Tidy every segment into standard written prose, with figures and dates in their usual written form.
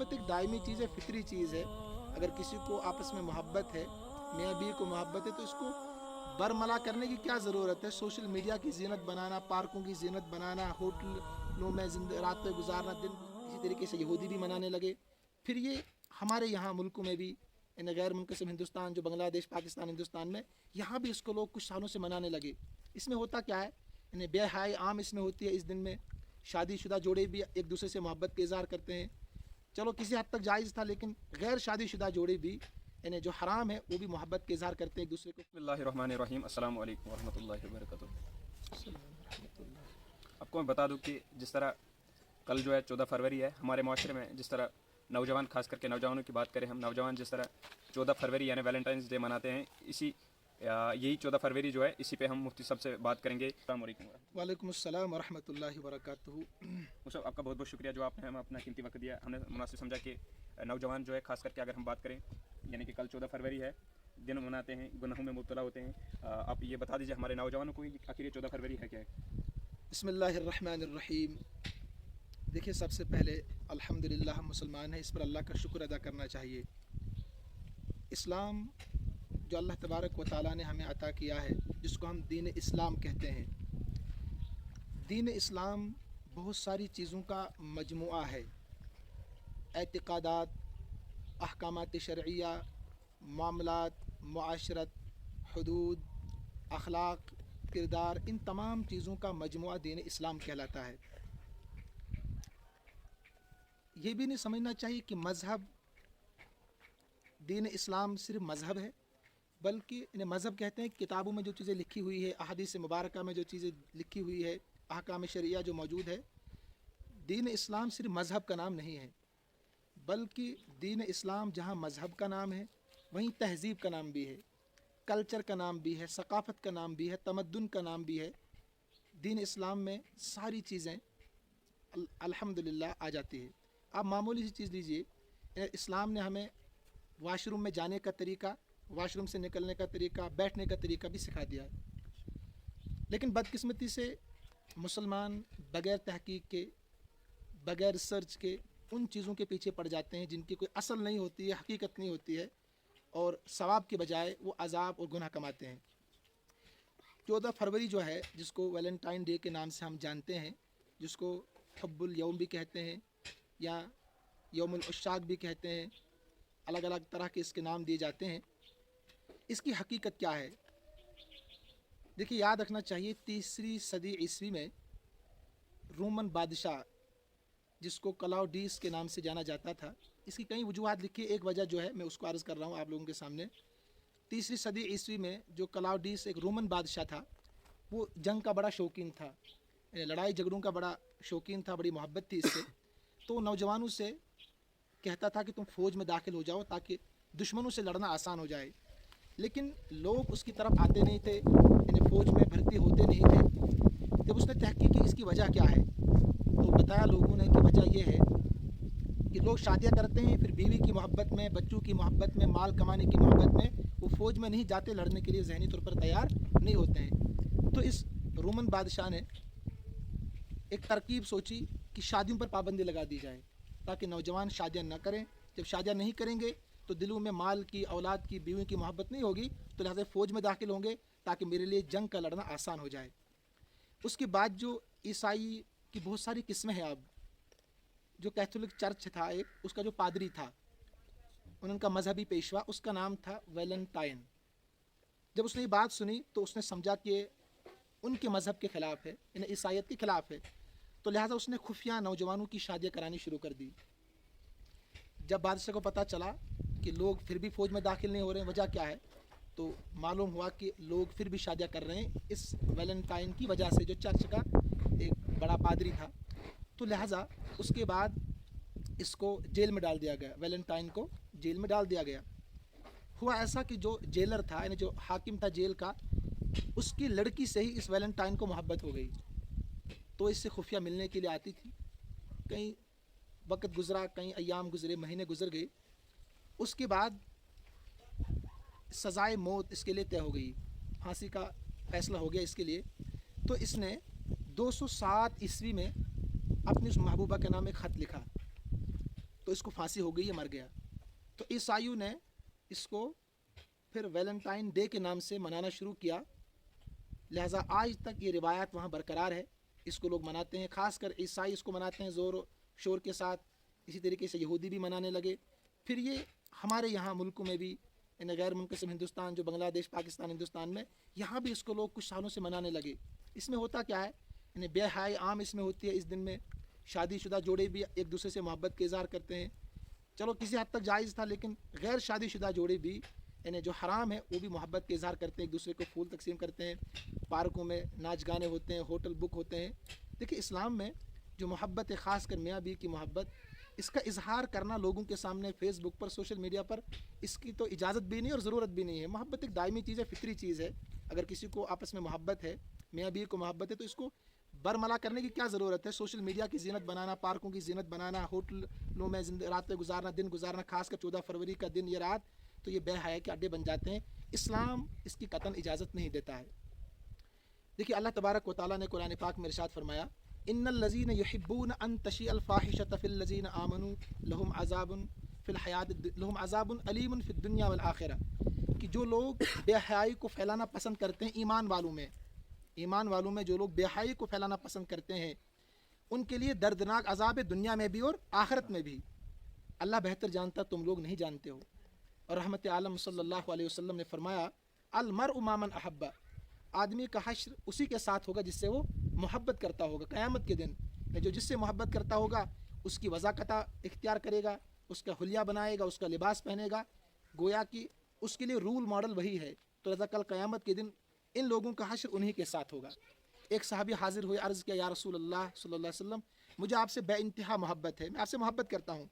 محبت ایک دائمی چیز ہے، فطری چیز ہے. اگر کسی کو آپس میں محبت ہے، میاں بیوی کو محبت ہے، تو اس کو برملا کرنے کی کیا ضرورت ہے؟ سوشل میڈیا کی زینت بنانا، پارکوں کی زینت بنانا، ہوٹلوں میں راتیں گزارنا، دن اسی طریقے سے یہودی بھی منانے لگے. پھر یہ ہمارے یہاں ملکوں میں بھی، ان غیر منقسم ہندوستان جو بنگلہ دیش، پاکستان، ہندوستان میں، یہاں بھی اس کو لوگ کچھ سالوں سے منانے لگے. اس میں ہوتا کیا ہے؟ یعنی بے حیائی عام اس میں ہوتی ہے. اس دن میں شادی شدہ جوڑے بھی ایک دوسرے سے محبت کا اظہار کرتے ہیں. چلو کسی حد تک جائز تھا، لیکن غیر شادی شدہ جوڑے بھی، یعنی جو حرام ہے، وہ بھی محبت کا اظہار کرتے ہیں ایک دوسرے کو. بسم اللہ الرحمن الرحیم. السلام علیکم ورحمۃ اللہ وبرکاتہ. آپ کو میں بتا دوں کہ جس طرح کل جو ہے 14 فروری ہے، ہمارے معاشرے میں جس طرح نوجوان، خاص کر کے نوجوانوں کی بات کریں ہم، نوجوان جس طرح 14 فروری یعنی ویلنٹائنس ڈے مناتے ہیں، یہی 14 فروری جو ہے، اسی پہ ہم مفتی صاحب سے بات کریں گے. السلام علیکم. وعلیکم السلام ورحمۃ اللہ وبرکاتہ. صاحب آپ کا بہت بہت شکریہ جو آپ نے ہمیں اپنا قیمتی وقت دیا. ہم نے مناسب سمجھا کہ نوجوان جو ہے، خاص کر کے اگر ہم بات کریں، یعنی کہ کل 14 فروری ہے، دن مناتے ہیں، گناہوں میں مبتلا ہوتے ہیں. آپ یہ بتا دیجیے ہمارے نوجوانوں کو آخر یہ 14 فروری ہے کیا ہے؟ بسم اللہ الرحمن الرحیم. دیکھیں، سب سے پہلے الحمدللہ ہم مسلمان ہیں، اس پر اللہ کا شکر ادا کرنا چاہیے. اسلام جو اللہ تبارک و تعالیٰ نے ہمیں عطا کیا ہے، جس کو ہم دین اسلام کہتے ہیں، دین اسلام بہت ساری چیزوں کا مجموعہ ہے. اعتقادات، احکامات شرعیہ، معاملات، معاشرت، حدود، اخلاق، کردار، ان تمام چیزوں کا مجموعہ دین اسلام کہلاتا ہے. یہ بھی نہیں سمجھنا چاہیے کہ مذہب، دین اسلام صرف مذہب ہے، بلکہ انہیں مذہب کہتے ہیں کتابوں میں جو چیزیں لکھی ہوئی ہے، احادیث مبارکہ میں جو چیزیں لکھی ہوئی ہے، احکام شرعیہ جو موجود ہے. دین اسلام صرف مذہب کا نام نہیں ہے، بلکہ دین اسلام جہاں مذہب کا نام ہے، وہیں تہذیب کا نام بھی ہے، کلچر کا نام بھی ہے، ثقافت کا نام بھی ہے، تمدن کا نام بھی ہے. دین اسلام میں ساری چیزیں الحمدللہ آ جاتی ہے. آپ معمولی سی چیز لیجئے، اسلام نے ہمیں واش روم میں جانے کا طریقہ، واش روم سے نکلنے کا طریقہ، بیٹھنے کا طریقہ بھی سکھا دیا ہے. لیکن بدقسمتی سے مسلمان بغیر تحقیق کے، بغیر ریسرچ کے ان چیزوں کے پیچھے پڑ جاتے ہیں جن کی کوئی اصل نہیں ہوتی ہے، حقیقت نہیں ہوتی ہے، اور ثواب کے بجائے وہ عذاب اور گناہ کماتے ہیں. 14 فروری جو ہے، جس کو ویلنٹائن ڈے کے نام سے ہم جانتے ہیں، جس کو حب الیوم بھی کہتے ہیں یا یوم العشاق بھی کہتے ہیں، الگ الگ طرح کے اس کے نام دیے جاتے ہیں. اس کی حقیقت کیا ہے؟ دیکھیے، یاد رکھنا چاہیے 3 صدی عیسوی میں رومن بادشاہ، جس کو کلاؤڈیس کے نام سے جانا جاتا تھا، اس کی کئی وجوہات لکھی. ایک وجہ جو ہے میں اس کو عرض کر رہا ہوں آپ لوگوں کے سامنے. 3 صدی عیسوی میں جو کلاؤڈیس ایک رومن بادشاہ تھا، وہ جنگ کا بڑا شوقین تھا، لڑائی جھگڑوں کا بڑا شوقین تھا، بڑی محبت تھی اس سے. تو نوجوانوں سے کہتا تھا کہ تم فوج میں داخل ہو جاؤ تاکہ دشمنوں سے لڑنا آسان ہو جائے. لیکن لوگ اس کی طرف آتے نہیں تھے، یعنی فوج میں بھرتی ہوتے نہیں تھے. جب اس نے تحقیق کی اس کی وجہ کیا ہے، تو بتایا لوگوں نے کہ وجہ یہ ہے کہ لوگ شادیاں کرتے ہیں، پھر بیوی کی محبت میں، بچوں کی محبت میں، مال کمانے کی محبت میں وہ فوج میں نہیں جاتے، لڑنے کے لیے ذہنی طور پر تیار نہیں ہوتے ہیں. تو اس رومن بادشاہ نے ایک ترکیب سوچی کہ شادیوں پر پابندی لگا دی جائے تاکہ نوجوان شادیاں نہ کریں. جب شادیاں نہیں کریں گے تو دلوں میں مال کی، اولاد کی، بیوی کی محبت نہیں ہوگی، تو لہٰذا فوج میں داخل ہوں گے تاکہ میرے لیے جنگ کا لڑنا آسان ہو جائے. اس کے بعد جو عیسائی کی بہت ساری قسمیں ہیں، اب جو کیتھولک چرچ تھا ایک، اس کا جو پادری تھا، ان کا مذہبی پیشوا، اس کا نام تھا ویلنٹائن. جب اس نے یہ بات سنی تو اس نے سمجھا کہ ان کے مذہب کے خلاف ہے، یعنی عیسائیت کے خلاف ہے، تو لہٰذا اس نے خفیہ نوجوانوں کی شادیاں کرانی شروع کر دی. جب بادشاہ کو پتہ چلا کہ لوگ پھر بھی فوج میں داخل نہیں ہو رہے ہیں، وجہ کیا ہے، تو معلوم ہوا کہ لوگ پھر بھی شادیاں کر رہے ہیں اس ویلنٹائن کی وجہ سے، جو چرچ کا ایک بڑا پادری تھا. تو لہٰذا اس کے بعد اس کو جیل میں ڈال دیا گیا، ویلنٹائن کو جیل میں ڈال دیا گیا. ہوا ایسا کہ جو جیلر تھا، یعنی جو حاکم تھا جیل کا، اس کی لڑکی سے ہی اس ویلنٹائن کو محبت ہو گئی. تو اس سے خفیہ ملنے کے لیے آتی تھی. کئی وقت گزرا، کئی ایام گزرے، مہینے گزر گئے. اس کے بعد سزائے موت اس کے لیے طے ہو گئی، پھانسی کا فیصلہ ہو گیا اس کے لیے. تو اس نے 207 عیسوی میں اپنی اس محبوبہ کے نام ایک خط لکھا تو اس کو پھانسی ہو گئی، یہ مر گیا. تو عیسائیوں نے اس کو پھر ویلنٹائن ڈے کے نام سے منانا شروع کیا. لہٰذا آج تک یہ روایات وہاں برقرار ہے، اس کو لوگ مناتے ہیں. خاص کر عیسائی اس کو مناتے ہیں زور و شور کے ساتھ. اسی طریقے سے یہودی بھی منانے لگے. پھر یہ ہمارے یہاں ملکوں میں بھی، یعنی غیر منقسم ہندوستان جو بنگلہ دیش، پاکستان، ہندوستان میں، یہاں بھی اس کو لوگ کچھ سالوں سے منانے لگے. اس میں ہوتا کیا ہے، یعنی بے حیائی عام اس میں ہوتی ہے. اس دن میں شادی شدہ جوڑے بھی ایک دوسرے سے محبت کے اظہار کرتے ہیں. چلو کسی حد تک جائز تھا، لیکن غیر شادی شدہ جوڑے بھی، یعنی جو حرام ہے، وہ بھی محبت کے اظہار کرتے ہیں، ایک دوسرے کو پھول تقسیم کرتے ہیں. پارکوں میں ناچ گانے ہوتے ہیں، ہوٹل بک ہوتے ہیں. دیکھیے اسلام میں جو محبت ہے، خاص کر میاں بیوی کی محبت، اس کا اظہار کرنا لوگوں کے سامنے فیس بک پر، سوشل میڈیا پر، اس کی تو اجازت بھی نہیں اور ضرورت بھی نہیں ہے. محبت ایک دائمی چیز ہے، فطری چیز ہے. اگر کسی کو آپس میں محبت ہے، میاں بیوی کو محبت ہے، تو اس کو برملا کرنے کی کیا ضرورت ہے؟ سوشل میڈیا کی زینت بنانا، پارکوں کی زینت بنانا، ہوٹلوں میں راتیں گزارنا، دن گزارنا، خاص کر 14 فروری کا دن، یہ رات، تو یہ بے حیائی کے اڈے بن جاتے ہیں. اسلام اس کی قطعاً اجازت نہیں دیتا ہے. دیکھیے اللہ تبارک و تعالیٰ نے قرآن پاک میں ارشاد فرمایا، ان الذین یحبون ان تشیع الفاحشۃ فی الذین آمنوا لہم عذاب علیم فی الدنیا والآخرہ، کہ جو لوگ بے حیائی کو پھیلانا پسند کرتے ہیں ایمان والوں میں جو لوگ بے حیائی کو پھیلانا پسند کرتے ہیں، ان کے لیے دردناک عذاب ہے، دنیا میں بھی اور آخرت میں بھی. اللہ بہتر جانتا، تم لوگ نہیں جانتے ہو. اور رحمت عالم صلی اللہ علیہ وسلم نے فرمایا، المرء مع من احب، آدمی کا حشر اسی کے ساتھ ہوگا جس سے وہ محبت کرتا ہوگا. قیامت کے دن جو جس سے محبت کرتا ہوگا اس کی وضاقتہ اختیار کرے گا، اس کا حلیہ بنائے گا، اس کا لباس پہنے گا، گویا کہ اس کے لیے رول ماڈل وہی ہے. تو لہذا کل قیامت کے دن ان لوگوں کا حشر انہی کے ساتھ ہوگا. ایک صحابی حاضر ہوئے، عرض کیا، یا رسول اللہ صلی اللہ علیہ وسلم، مجھے آپ سے بے انتہا محبت ہے، میں آپ سے محبت کرتا ہوں.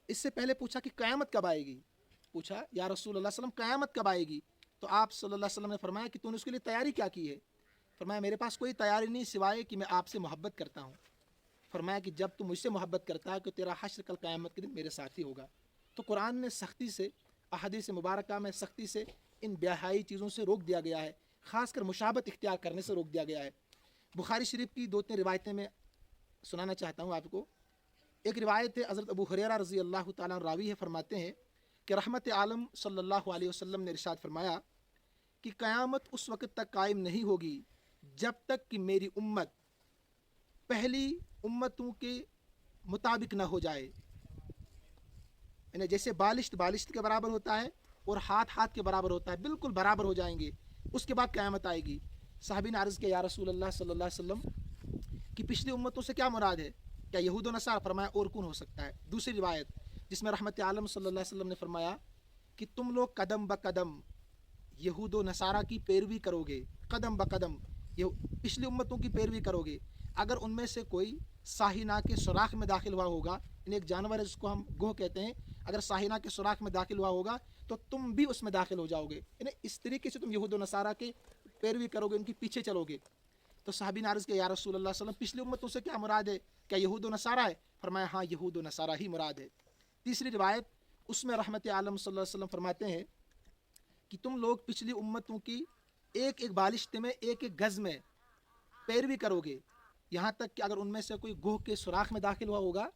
اس سے پہلے پوچھا کہ قیامت کب آئے گی، پوچھا یا رسول اللہ صلی اللہ علیہ وسلم قیامت کب آئے گی؟ تو آپ صلی اللہ علیہ وسلم نے فرمایا کہ تو نے اس کے لیے تیاری کیا کی ہے؟ فرمایا میرے پاس کوئی تیاری نہیں سوائے کہ میں آپ سے محبت کرتا ہوں. فرمایا کہ جب تو مجھ سے محبت کرتا ہے کہ تیرا حشر کل قیامت کے دن میرے ساتھ ہی ہوگا. تو قرآن نے سختی سے، احادیث مبارکہ میں سختی سے ان بے حیائی چیزوں سے روک دیا گیا ہے، خاص کر مشابہت اختیار کرنے سے روک دیا گیا ہے. بخاری شریف کی 2-3 روایتیں میں سنانا چاہتا ہوں آپ کو. ایک روایت ہے حضرت ابو ہریرہ رضی اللہ تعالیٰ راوی ہے، فرماتے ہیں کہ رحمت عالم صلی اللہ علیہ وسلم نے ارشاد فرمایا کہ قیامت اس وقت تک قائم نہیں ہوگی جب تک کہ میری امت پہلی امتوں کے مطابق نہ ہو جائے. یعنی جیسے بالشت کے برابر ہوتا ہے اور ہاتھ کے برابر ہوتا ہے، بالکل برابر ہو جائیں گے، اس کے بعد قیامت آئے گی. صحابی نے عرض کیا، یا رسول اللہ صلی اللہ علیہ وسلم کہ پچھلی امتوں سے کیا مراد ہے؟ کیا یہود و نصارہ؟ فرمایا اور کون ہو سکتا ہے. دوسری روایت جس میں رحمت عالم صلی اللہ علیہ وسلم نے فرمایا کہ تم لوگ قدم بقدم یہود و نصارہ کی پیروی کرو گے، قدم بقدم پچھلی امتوں کی پیروی کرو گے. اگر ان میں سے کوئی ساہینہ کے سوراخ میں داخل ہوا ہوگا، یعنی ایک جانور ہے جس کو ہم گوہ کہتے ہیں، اگر ساہینہ کے سوراخ میں داخل ہوا ہوگا تو تم بھی اس میں داخل ہو جاؤ گے. یعنی اس طریقے سے تم یہود و نصارہ کے پیروی کرو گے، ان کے پیچھے چلو گے. تو صحابی نے عرض کیا، یا رسول اللہ صلی اللہ علیہ وسلم پچھلی امتوں سے کیا مراد ہے؟ کیا یہود و نصارہ ہے؟ فرمایا ہاں، یہود و نصارہ ہی مراد ہے. تیسری روایت اس میں رحمت عالم صلی اللہ علیہ وسلم فرماتے ہیں کہ تم لوگ پچھلی امتوں کی ایک ایک بالشت میں، ایک ایک گز میں پیروی کرو گے، یہاں تک کہ اگر ان میں سے کوئی گوہ کے سوراخ میں داخل ہوا ہوگا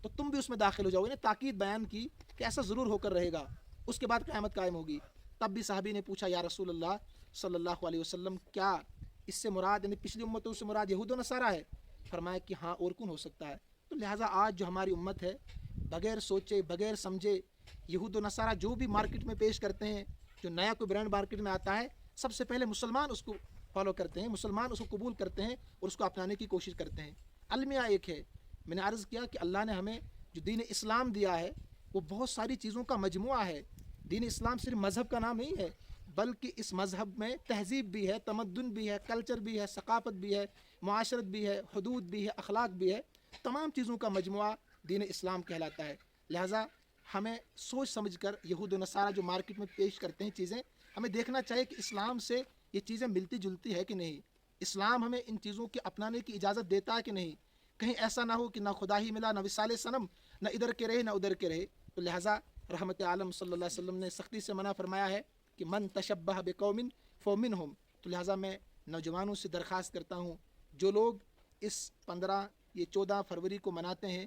تو تم بھی اس میں داخل ہو جاؤ گے. تاکید بیان کی کہ ایسا ضرور ہو کر رہے گا، اس کے بعد قیامت قائم ہوگی. تب بھی صحابی نے پوچھا، یا رسول اللہ صلی اللہ علیہ وسلم کیا اس سے مراد، یعنی پچھلی امتوں سے مراد یہود و نصارہ ہے؟ فرمایا کہ ہاں، اور کون ہو سکتا ہے. تو لہٰذا آج جو ہماری امت ہے، بغیر سوچے بغیر سمجھے یہود و نصارہ جو بھی مارکیٹ میں پیش کرتے ہیں، جو نیا کوئی برانڈ مارکیٹ میں آتا ہے، سب سے پہلے مسلمان اس کو فالو کرتے ہیں، مسلمان اس کو قبول کرتے ہیں اور اس کو اپنانے کی کوشش کرتے ہیں. المیہ ایک ہے. میں نے عرض کیا کہ اللہ نے ہمیں جو دین اسلام دیا ہے وہ بہت ساری چیزوں کا مجموعہ ہے. دین اسلام صرف مذہب کا نام نہیں ہے، بلکہ اس مذہب میں تہذیب بھی ہے، تمدن بھی ہے، کلچر بھی ہے، ثقافت بھی ہے، معاشرت بھی ہے، حدود بھی ہے، اخلاق بھی ہے. تمام چیزوں کا مجموعہ دین اسلام کہلاتا ہے. لہٰذا ہمیں سوچ سمجھ کر یہود و نصارہ جو مارکیٹ میں پیش کرتے ہیں چیزیں، ہمیں دیکھنا چاہیے کہ اسلام سے یہ چیزیں ملتی جلتی ہے کہ نہیں، اسلام ہمیں ان چیزوں کے اپنانے کی اجازت دیتا ہے کہ نہیں. کہیں ایسا نہ ہو کہ نہ خدا ہی ملا، نہ وصال صنم، نہ ادھر کے رہے نہ ادھر کے رہے. تو لہٰذا رحمت عالم صلی اللہ علیہ وسلم نے سختی سے منع فرمایا ہے کہ من تشبہ بقوم فمنہم. تو لہٰذا میں نوجوانوں سے درخواست کرتا ہوں، جو لوگ اس 14 فروری کو مناتے ہیں،